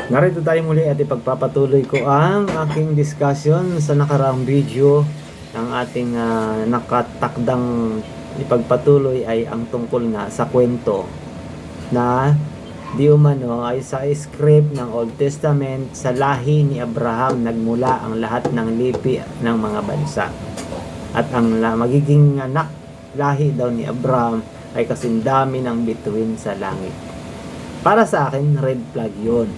Narito tayo muli at ipagpapatuloy ko ang aking discussion sa nakaraang video. Ang ating nakatakdang ipagpatuloy ay ang tungkol nga sa kwento na di umano ay sa script ng Old Testament sa lahi ni Abraham nagmula ang lahat ng lipi ng mga bansa. At ang magiging anak lahi daw ni Abraham ay kasindami ng bituin sa langit. Para sa akin, red flag yun.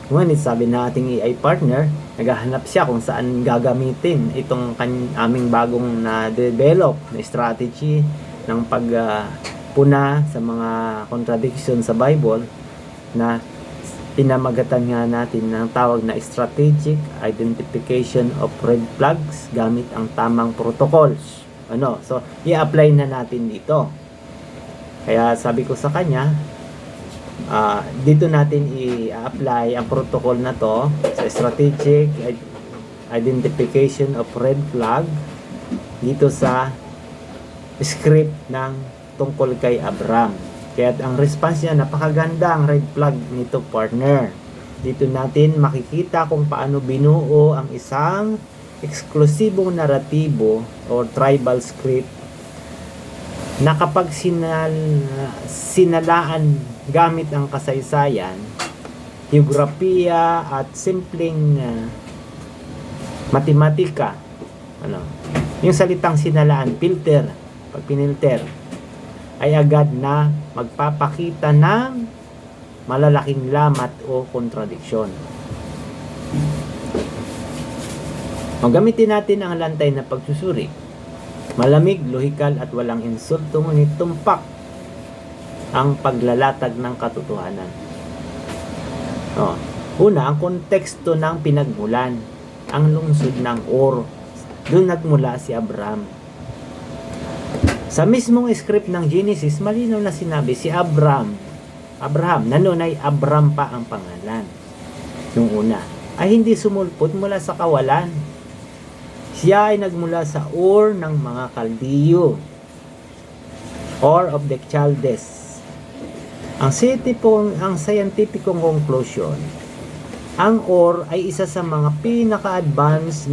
Ngunit sabi na ating AI partner, naghahanap siya kung saan gagamitin itong aming bagong na-develop na strategy ng pagpuna sa mga contradiction sa Bible na pinamagatan nga natin ng tawag na strategic identification of red flags gamit ang tamang protocols. So, i-apply na natin dito. Kaya sabi ko sa kanya, dito natin i-apply ang protocol na to sa strategic identification of red flag dito sa script ng tungkol kay Abraham. Kaya ang response niya, napakaganda ang red flag nito, partner. Dito natin makikita kung paano binuo ang isang eksklusibong naratibo o tribal script na kapag sinalaan gamit ang kasaysayan, geografiya at simpleng matematika, yung salitang sinalaan, filter, pag pinilter, ay agad na magpapakita ng malalaking lamat o kontradiksyon. Gamitin natin ang lantay na pagsusuri. Malamig, lohikal at walang insulto, ngunit tumpak ang paglalatag ng katotohanan. Una, ang konteksto ng pinagmulan, ang lungsod ng Ur. Doon nagmula si Abraham. Sa mismong script ng Genesis, malinaw na sinabi si Abraham, na noon ay Abram pa ang pangalan. Nung una, ay hindi sumulpot mula sa kawalan. Siya ay nagmula sa Ur ng mga Kaldiyo, or of the Chaldees. Ang scientificong conclusion, ang Ur ay isa sa mga pinaka-advance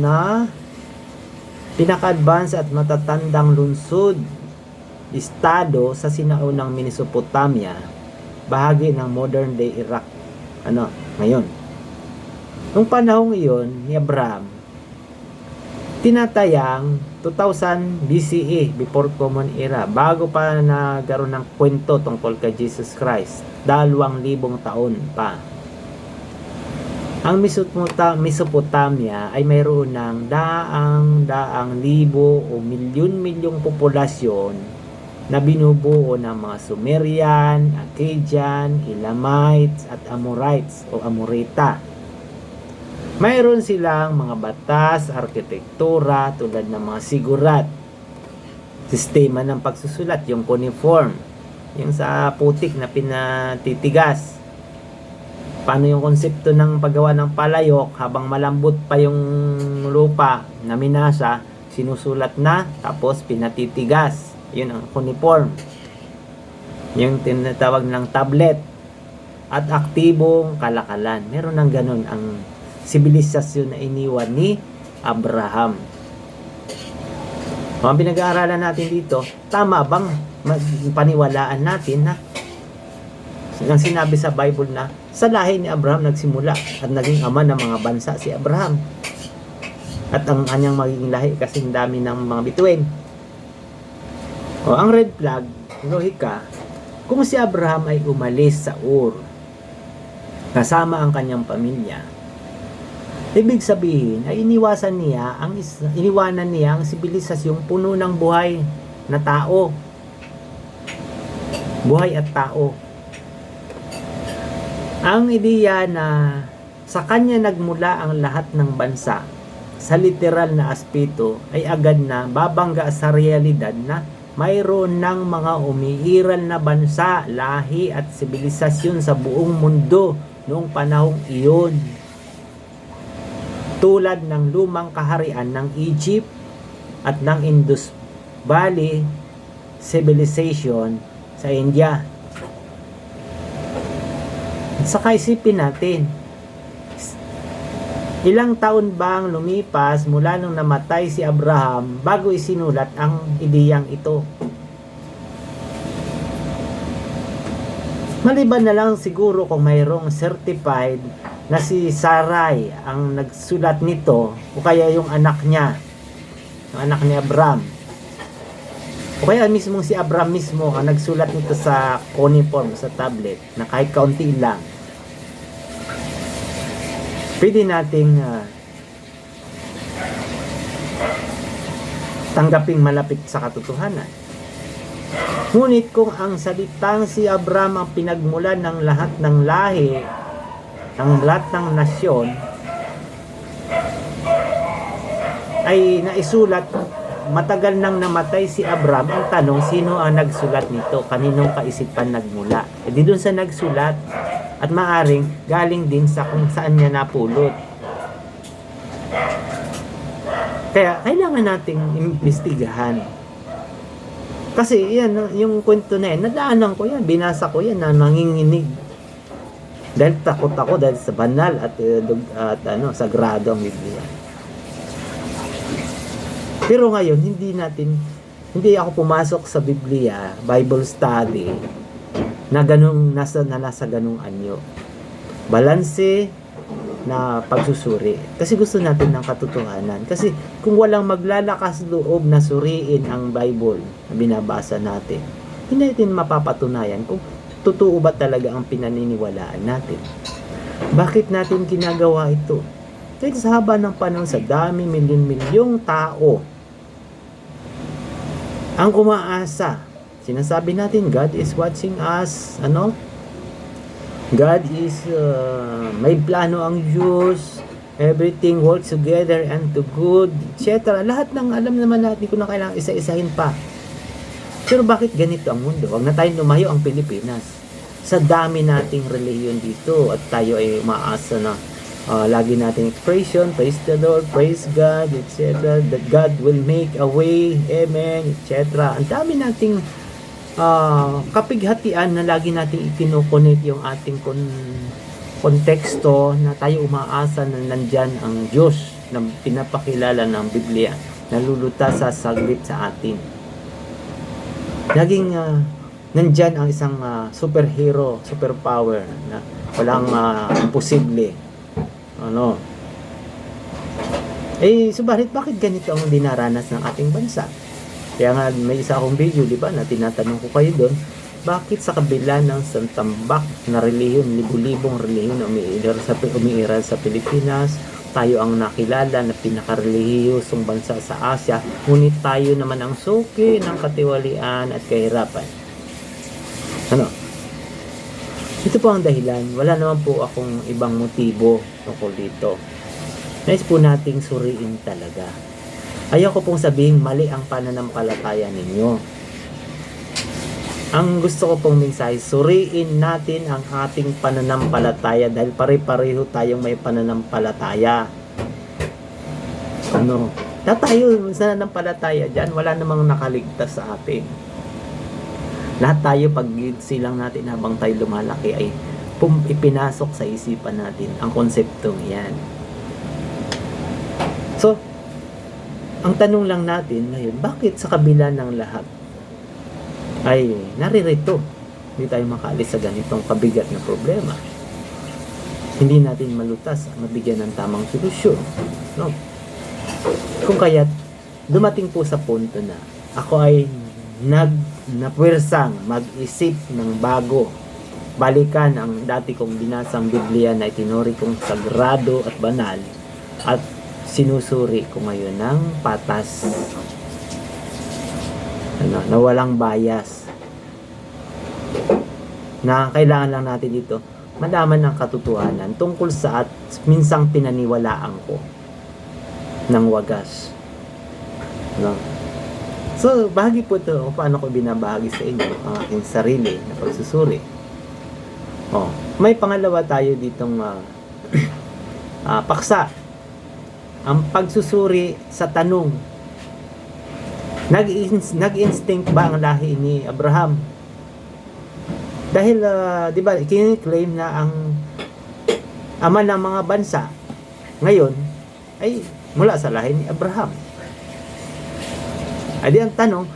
at matatandang lungsod, estado sa sinaunang Mesopotamia, bahagi ng modern day Iraq. Ngayon. Nung panahong iyon ni Abraham, tinatayang 2000 BCE, before Common Era, bago pa nagkaroon ng kwento tungkol kay Jesus Christ, 2,000 taon pa. Ang Mesopotamia ay mayroon ng daang libo o milyon-milyong populasyon na binubuo ng mga Sumerian, Akkadian, Elamites at Amorites o Amorita. Mayroon silang mga batas, arkitektura tulad ng mga sigurat, sistema ng pagsusulat, yung cuneiform, yung sa putik na pinatitigas. Paano yung konsepto ng paggawa ng palayok habang malambot pa yung lupa na minasa, sinusulat na tapos pinatitigas. Yun ang cuneiform. Yung tinatawag ng tablet at aktibong kalakalan. Meron ng ganun ang sibilisasyon na iniwan ni Abraham. Ang pinag-aaralan natin dito, tama bang paniwalaan natin na ang sinabi sa Bible na sa lahi ni Abraham nagsimula at naging ama ng mga bansa si Abraham, at ang kanyang magiging lahi kasing dami ng mga bituin? Ang red flag, lohika, kung si Abraham ay umalis sa Ur kasama ang kanyang pamilya, ibig sabihin ay iniwanan niya ang sibilisasyong puno ng buhay na tao. Buhay at tao. Ang ideya na sa kanya nagmula ang lahat ng bansa, sa literal na aspeto, ay agad na babangga sa realidad na mayroon ng mga umiiral na bansa, lahi at sibilisasyon sa buong mundo noong panahong iyon. Tulad ng lumang kaharian ng Egypt at ng Indus Valley Civilization sa India. At saka isipin natin, Ilang taon bang lumipas mula nung namatay si Abraham bago isinulat ang ideyang ito? Maliban na lang siguro kung mayroong certified na si Sarai ang nagsulat nito o kaya yung anak niya, yung anak ni Abraham. O kaya mismo si Abraham mismo ang nagsulat nito sa cuneiform, sa tablet, na kahit kaunti lang. Pwede nating tanggaping malapit sa katotohanan. Ngunit kung ang salitang si Abraham ang pinagmulan ng lahat ng lahi, ng lahat ng nasyon, ay naisulat matagal nang namatay si Abraham, ang tanong, sino ang nagsulat nito? Kaninong kaisipan nagmula? E di dun sa nagsulat, at maaring galing din sa kung saan niya napulot. Kaya kailangan nating imbestigahan. Kasi yan, yung kwento na yan, nadaanan ko yan, binasa ko yan, na nanginginig. Dahil takot ako dahil sa banal at sagrado ang Biblia. Pero ngayon, hindi ako pumasok sa Biblia, Bible study, na nasa ganung anyo. Balanse na pagsusuri. Kasi gusto natin ng katotohanan. Kasi kung walang maglalakas loob na suriin ang Bible na binabasa natin, hindi natin mapapatunayan kung totoo ba talaga ang pinaniniwalaan natin. Bakit natin ginagawa ito? Kahit sa haba ng panahon, sa dami, milyon-milyong tao ang umaasa. Sinasabi natin, God is watching us, God is, may plano ang Diyos, everything works together and to good, etc. Lahat ng alam naman natin, kung na kailangan isa-isahin pa. Pero bakit ganito ang mundo? Huwag na tayong lumayo ang Pilipinas. Sa dami nating relihiyon dito at tayo ay umaasa na lagi nating expression, praise the Lord, praise God, etc. That God will make a way, amen, etc. Ang dami nating kapighatian na lagi nating ikinukunik yung ating konteksto na tayo umaasa na nandyan ang Diyos na pinapakilala ng Biblia, nalulutas sa saglit sa atin. Naging nandyan ang isang superhero, superpower na walang imposible. Subalit bakit ganito ang dinaranas ng ating bansa? Kaya nga may isa akong video, di ba, na tinatanong ko kayo doon, bakit sa kabila ng santambak na relihiyon, libu-libong relihiyon na umiiral sa Pilipinas, tayo ang nakilala na pinaka-relihiyosong bansa sa Asia, ngunit tayo naman ang suki ng katiwalian at kahirapan. Ito po ang dahilan. Wala naman po akong ibang motibo tungkol dito. Nais po nating suriin talaga. Ayaw ko pong sabihin mali ang pananampalataya ninyo. Ang gusto ko pong mensahe, suriin natin ang ating pananampalataya dahil pare-pareho tayong may pananampalataya. Tayo sa nananampalataya dyan, wala namang nakaligtas sa atin. Lahat tayo, pag silang natin habang tayo lumalaki, ay ipinasok sa isipan natin ang konseptong yan. So, ang tanong lang natin ngayon, bakit sa kabila ng lahat ay naririto? Hindi tayo makaalis sa ganitong kabigat na problema. Hindi natin malutas, mabigyan ng tamang solusyon. Kung kaya't dumating po sa punto na ako ay napwersang mag-isip ng bago. Balikan ang dati kong binasang Biblia na itinuri kong sagrado at banal at sinusuri ko ngayon ng patas, na walang bias, na kailangan lang natin dito malaman ng katotohanan tungkol sa at minsang pinaniwalaan ko ng wagas. So, bahagi po ito kung paano ko binabahagi sa inyo ang aking sarili na pagsusuri. May pangalawa tayo ditong paksa. Ang pagsusuri sa tanong. Nag-instinct ba ang lahi ni Abraham? Dahil, di ba, kiniklaim na ang ama ng mga bansa ngayon ay mula sa lahi ni Abraham. Ay di ang tanong,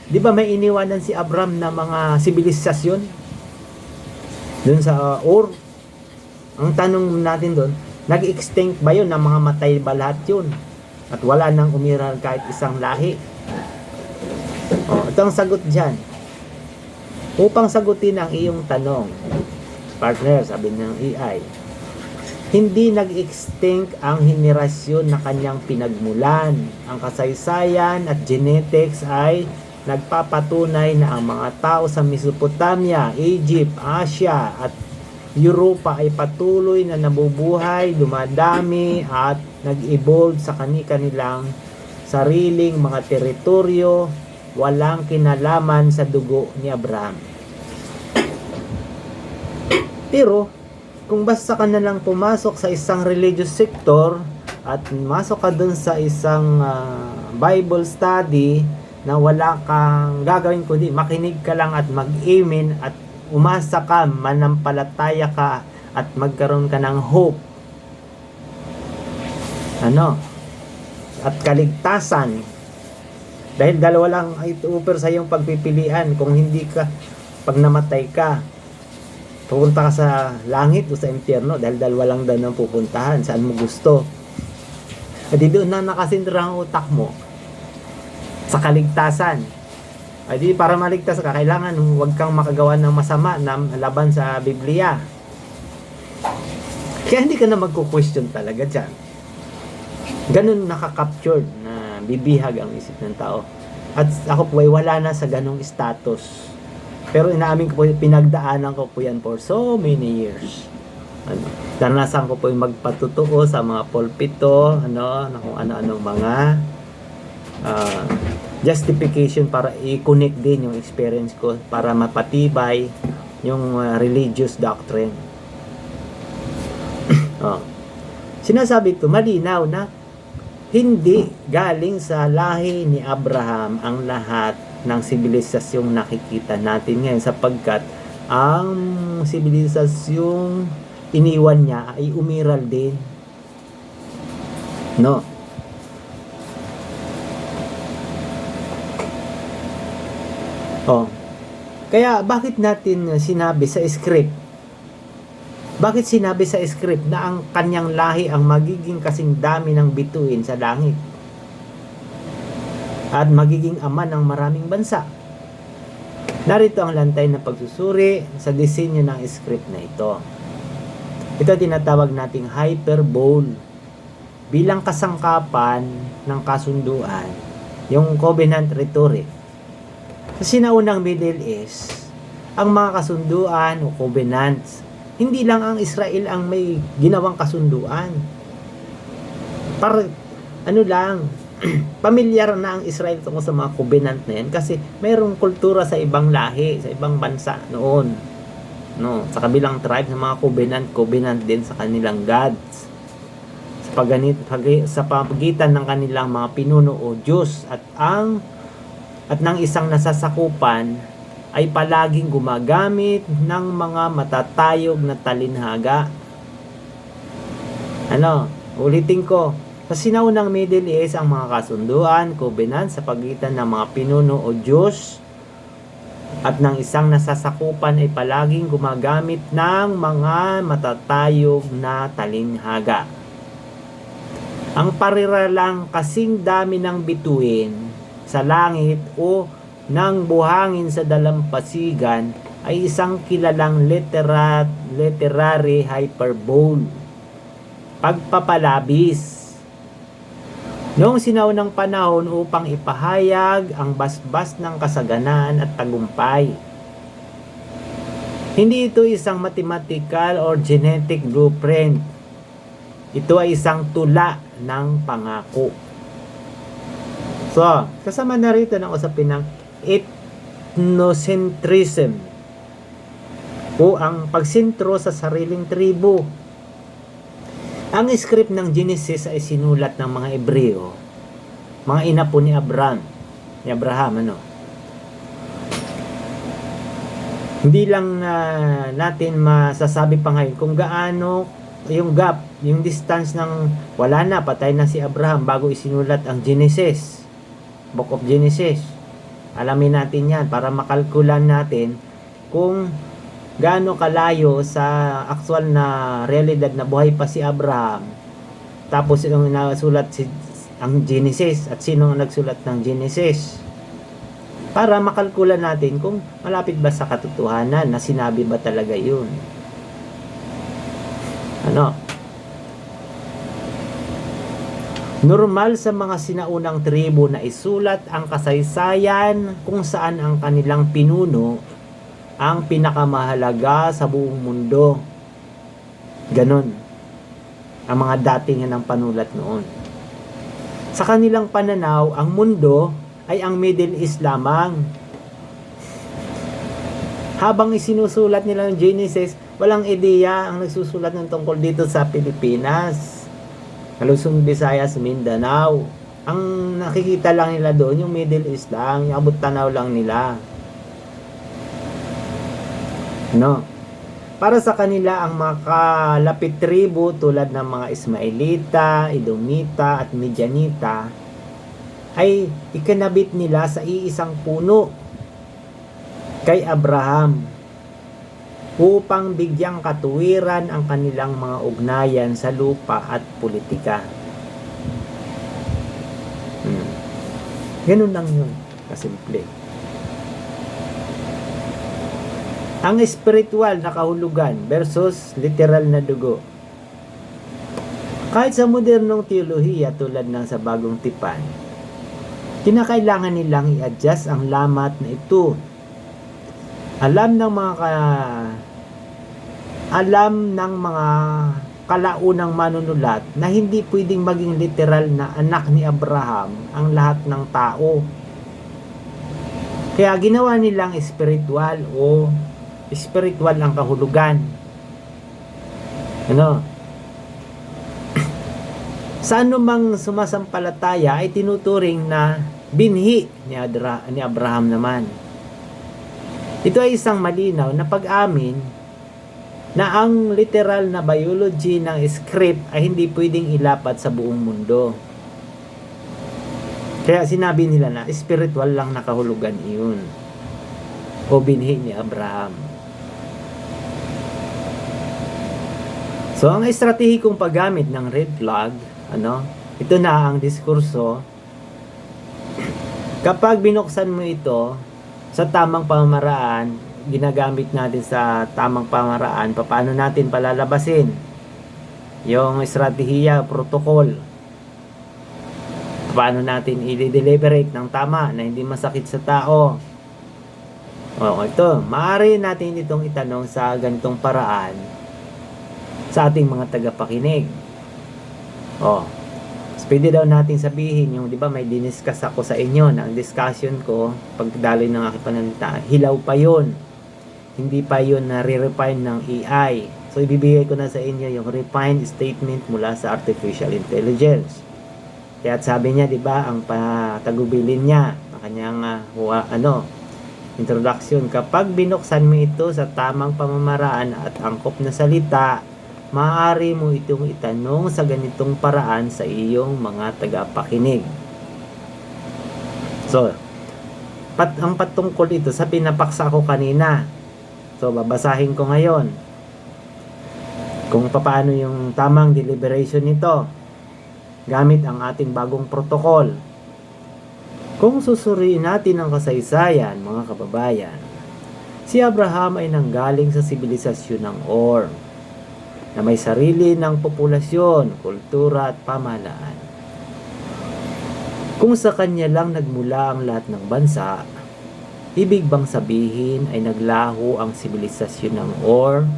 di ba may iniwanan si Abraham na mga sibilisasyon dun sa Ur? Ang tanong natin doon, nag-extinct ba yun na mga matay ba lahat yun? At wala nang umiral kahit isang lahi? Ito ang sagot dyan. Upang sagutin ang iyong tanong, partner, sabi ng AI, hindi nag-extinct ang henerasyon na kanyang pinagmulan. Ang kasaysayan at genetics ay nagpapatunay na ang mga tao sa Mesopotamia, Egypt, Asia at Europa ay patuloy na nabubuhay, dumadami at nag-evolve sa kani-kanilang sariling mga teritoryo, walang kinalaman sa dugo ni Abraham. Pero kung basta ka na lang pumasok sa isang religious sector at masok ka dun sa isang Bible study na wala kang gagawin kundi makinig ka lang at mag-amen at umasa ka, manampalataya ka at magkaroon ka ng hope at kaligtasan, dahil dalawa lang ay offer sa iyong pagpipilian. Kung hindi ka, pag namatay ka, pupunta ka sa langit o sa impyerno, dahil dalawa lang daw ang pupuntahan, saan mo gusto. At doon na nakasindra ang utak mo sa kaligtasan. Ay di, para maligtas ka, kailangan huwag kang makagawa ng masama na laban sa Biblia. Kaya hindi ka na magko-question talaga dyan. Ganun nakaka-captured na bibihag ang isip ng tao. At ako po ay wala na sa ganung status. Pero inaamin ko po, pinagdaanan ko po yan for so many years. Naranasan ko po yung magpatutuo sa mga pulpito, na kung ano-anong mga justification para i-connect din yung experience ko para mapatibay yung religious doctrine. Sinasabi ko malinaw na hindi galing sa lahi ni Abraham ang lahat ng sibilisasyong nakikita natin ngayon, sapagkat ang sibilisasyong iniwan niya ay umiral din. Kaya bakit natin sinabi sa script? Bakit sinabi sa script na ang kanyang lahi ang magiging kasing dami ng bituin sa langit at magiging ama ng maraming bansa? Narito ang lantay na pagsusuri sa disenyo ng script na ito. Ito tinatawag nating hyperbole bilang kasangkapan ng kasunduan, yung covenant rhetoric. Sa sinaunang Middle East, ang mga kasunduan o covenants, hindi lang ang Israel ang may ginawang kasunduan. Pamilyar na ang Israel tungkol sa mga covenant na yan kasi mayroong kultura sa ibang lahi, sa ibang bansa noon. Sa kabilang tribe, sa mga covenant din sa kanilang gods. Sa pagitan ng kanilang mga pinuno o Diyos at ng isang nasasakupan ay palaging gumagamit ng mga matatayog na talinhaga. Ulitin ko. Sa sinaunang Middle East, ang mga kasunduan, covenant sa pagitan ng mga pinuno o Diyos at ng isang nasasakupan ay palaging gumagamit ng mga matatayog na talinhaga. Ang pariralang kasing dami ng bituin sa langit o ng buhangin sa dalampasigan ay isang kilalang literary hyperbole, pagpapalabis. Noong sinaunang panahon upang ipahayag ang basbas ng kasaganaan at tagumpay. Hindi ito isang mathematical or genetic blueprint. Ito ay isang tula ng pangako. So, kasama na rito ng usapin ng ethnocentrism o ang pagsintro sa sariling tribo. Ang script ng Genesis ay sinulat ng mga Hebreo, mga inapo ni Abraham. Hindi lang natin masasabi pa ngayon kung gaano yung gap, yung distance ng wala na, patay na si Abraham bago isinulat ang Genesis, Book of Genesis. Alamin natin yan para makalkulan natin kung gaano kalayo sa actual na realidad na buhay pa si Abraham. Tapos yung nasulat ang Genesis at sino ang nagsulat ng Genesis. Para makalkulan natin kung malapit ba sa katotohanan na sinabi ba talaga yun. Normal sa mga sinaunang tribo na isulat ang kasaysayan kung saan ang kanilang pinuno ang pinakamahalaga sa buong mundo. Ganon ang mga dating ng panulat noon. Sa kanilang pananaw, ang mundo ay ang Middle East lamang. Habang isinusulat nila ng Genesis, walang ideya ang nagsusulat ng tungkol dito sa Pilipinas, Luzon, Visayas, Mindanao. Ang nakikita lang nila doon yung Middle East lang, yung abot tanaw lang nila. Para sa kanila, ang mga kalapit tribo tulad ng mga Ismailita, Edomita at Midianita ay ikinabit nila sa iisang puno kay Abraham upang bigyang katuwiran ang kanilang mga ugnayan sa lupa at politika. Ganun lang yun, kasimple. Ang spiritual na kahulugan versus literal na dugo. Kahit sa modernong teolohiya tulad ng sa Bagong Tipan, kinakailangan nilang i-adjust ang lamat na ito. Alam ng mga kalaunang manunulat na hindi pwedeng maging literal na anak ni Abraham ang lahat ng tao. Kaya ginawa nilang spiritual o spiritual ang kahulugan. Sa anumang sumasampalataya ay tinuturing na binhi ni Abraham naman. Ito ay isang malinaw na pag-amin na ang literal na biology ng script ay hindi pwedeng ilapat sa buong mundo. Kaya sinabi nila na spiritual lang na kahulugan iyon o binhi ni Abraham. So, ang estratehikong paggamit ng red flag, ito na ang diskurso. Kapag binuksan mo ito sa tamang pamamaraan, ginagamit natin sa tamang pamamaraan, paano natin palalabasin yung estratehiya, protocol, paano natin i-deliberate ng tama na hindi masakit sa tao. Ito, maaari natin itong itanong sa ganitong paraan sa ating mga tagapakinig. Pwede daw natin sabihin yung, di ba, may diniscuss ako sa inyo na ang discussion ko, pagdaloy ng aking pananalita, hilaw pa yun. Hindi pa yun na re-refine ng AI. So, ibibigay ko na sa inyo yung refined statement mula sa artificial intelligence. Kaya sabi niya, di ba, ang patagubilin niya, ang kanyang introduction, kapag binuksan mo ito sa tamang pamamaraan at angkop na salita, maaari mo itong itanong sa ganitong paraan sa iyong mga tagapakinig. So, ang patungkol ito sa pinapaksa ko kanina. So, babasahin ko ngayon kung paano yung tamang deliberation nito gamit ang ating bagong protocol. Kung susuriin natin ang kasaysayan, mga kababayan, si Abraham ay nanggaling sa sibilisasyon ng Ur, na may sarili ng populasyon, kultura at pamahalaan. Kung sa kanya lang nagmula ang lahat ng bansa, ibig bang sabihin ay naglaho ang sibilisasyon ng Ur,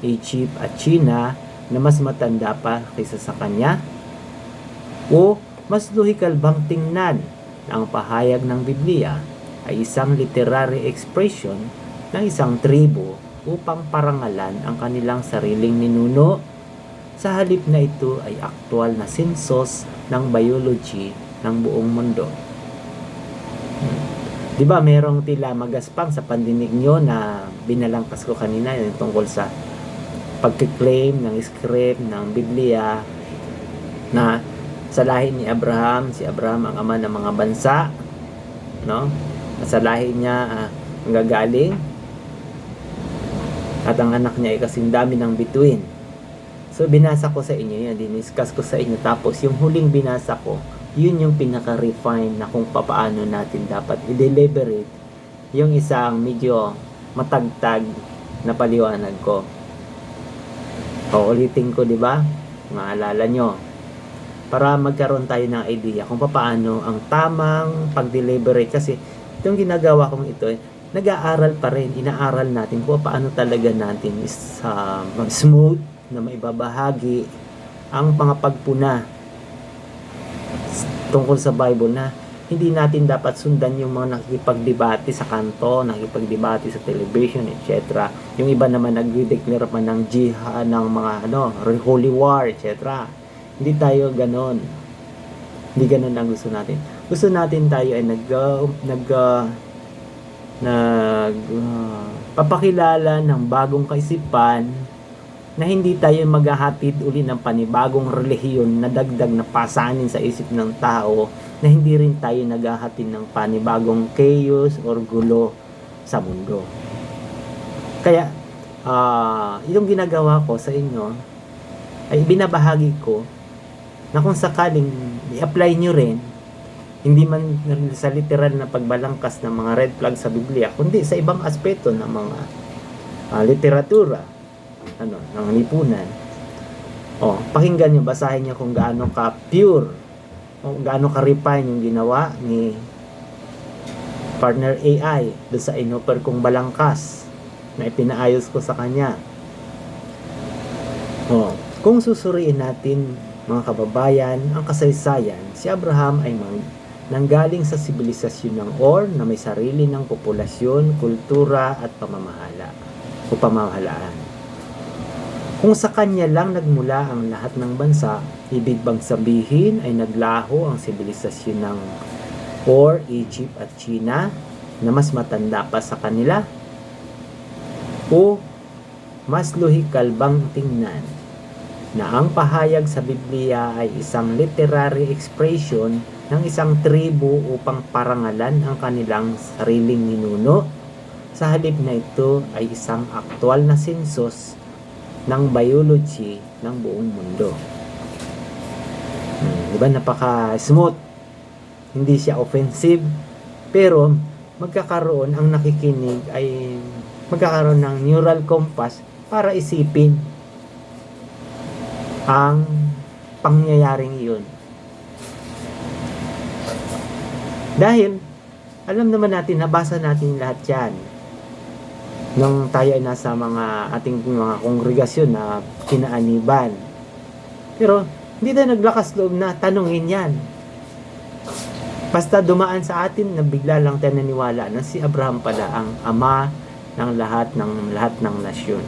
Egypt at China na mas matanda pa kaysa sa kanya? O mas lohikal bang tingnan na ang pahayag ng Biblia ay isang literary expression ng isang tribo upang parangalan ang kanilang sariling ninuno, sa halip na ito ay aktwal na sensus ng biology ng buong mundo? Di ba merong tila magaspang sa pandinig nyo na binalangkas ko kanina yung tungkol sa pagkiklaim ng script ng Biblia na sa lahi ni Abraham, si Abraham ang ama ng mga bansa, no? At sa lahi niya ang gagaling, at ang anak niya ay kasing dami ng bituin. So binasa ko sa inyo yan, diniscuss ko sa inyo, tapos yung huling binasa ko, yun yung pinaka-refine na kung paano natin dapat i-deliberate yung isang medyo matagtag na paliwanag ko. O ulitin ko, di ba? Maalala nyo, para magkaroon tayo ng idea kung paano ang tamang pag-deliberate. Kasi itong ginagawa kong ito, nag-aaral pa rin, inaaral natin kung paano talaga natin mag-smooth na maibabahagi ang mga pagpuna tungkol sa Bible, na hindi natin dapat sundan yung mga nakikipagdebate sa kanto, nakikipagdebate sa television, etc. Yung iba naman nagde-declare pa ng jihad, ng mga holy war, etc. Hindi tayo ganon. Hindi ganon ang gusto natin. Gusto natin tayo ay papakilala ng bagong kaisipan, na hindi tayo maghahatid uli ng panibagong relihiyon na dagdag na pasanin sa isip ng tao, na hindi rin tayo naghahatid ng panibagong chaos or gulo sa mundo. Kaya yung ginagawa ko sa inyo ay binabahagi ko na kung sakaling i-apply nyo rin, hindi man sa literal na pagbalangkas ng mga red flag sa Biblia, kundi sa ibang aspeto ng mga literatura, ng lipunan. Pakinggan nyo, basahin nyo kung gaano ka pure, o gaano ka refine yung ginawa ni partner AI doon sa inoffer kong balangkas na ipinaayos ko sa kanya. Kung susuriin natin, mga kababayan, ang kasaysayan, si Abraham ay nanggaling sa sibilisasyon ng Ur na may sarili ng populasyon, kultura at pamamahalaan. Kung sa kanya lang nagmula ang lahat ng bansa, ibig bang sabihin ay naglaho ang sibilisasyon ng Ur, Egypt at China na mas matanda pa sa kanila? O mas lohikal bang tingnan na ang pahayag sa Biblia ay isang literary expression ng isang tribu upang parangalan ang kanilang sariling ninuno, sa halip na ito ay isang aktwal na sensus ng biology ng buong mundo? Diba, napaka-smooth, hindi siya offensive, pero magkakaroon ang nakikinig ay magkakaroon ng neural compass para isipin ang pangyayaring iyon. Dahil alam naman natin, nabasa natin lahat yan nung tayo ay nasa ating mga kongregasyon na kinaaniban. Pero hindi tayo naglakas loob na tanungin yan. Basta dumaan sa atin na bigla lang tayo naniwala na si Abraham pala ang ama ng lahat ng nasyon.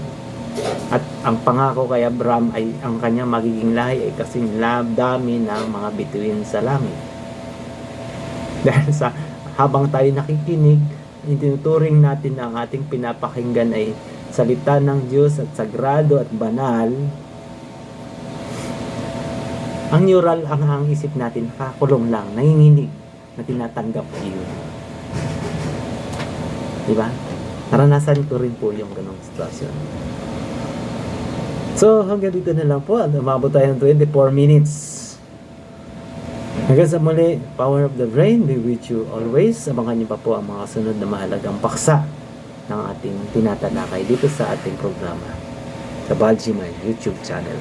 At ang pangako kay Abraham ay ang kanyang magiging lahi ay kasing dami ng mga bituin sa langit. Dahil sa habang tayo nakikinig, itinuturing natin na ang ating pinapakinggan ay salita ng Diyos at sagrado at banal, ang neural, ang isip natin kakulong lang, nanginginig na tinatanggap yun. Diba? Naranasan ko rin po yung ganong sitwasyon. So, hanggang dito na lang po. Umabot tayo ng 24 minutes. Hanggang sa muli, Power of the Brain be with you always. Abangan niyo pa po ang mga sunod na mahalagang paksa ng ating tinatalakay dito sa ating programa sa Baljimay YouTube channel.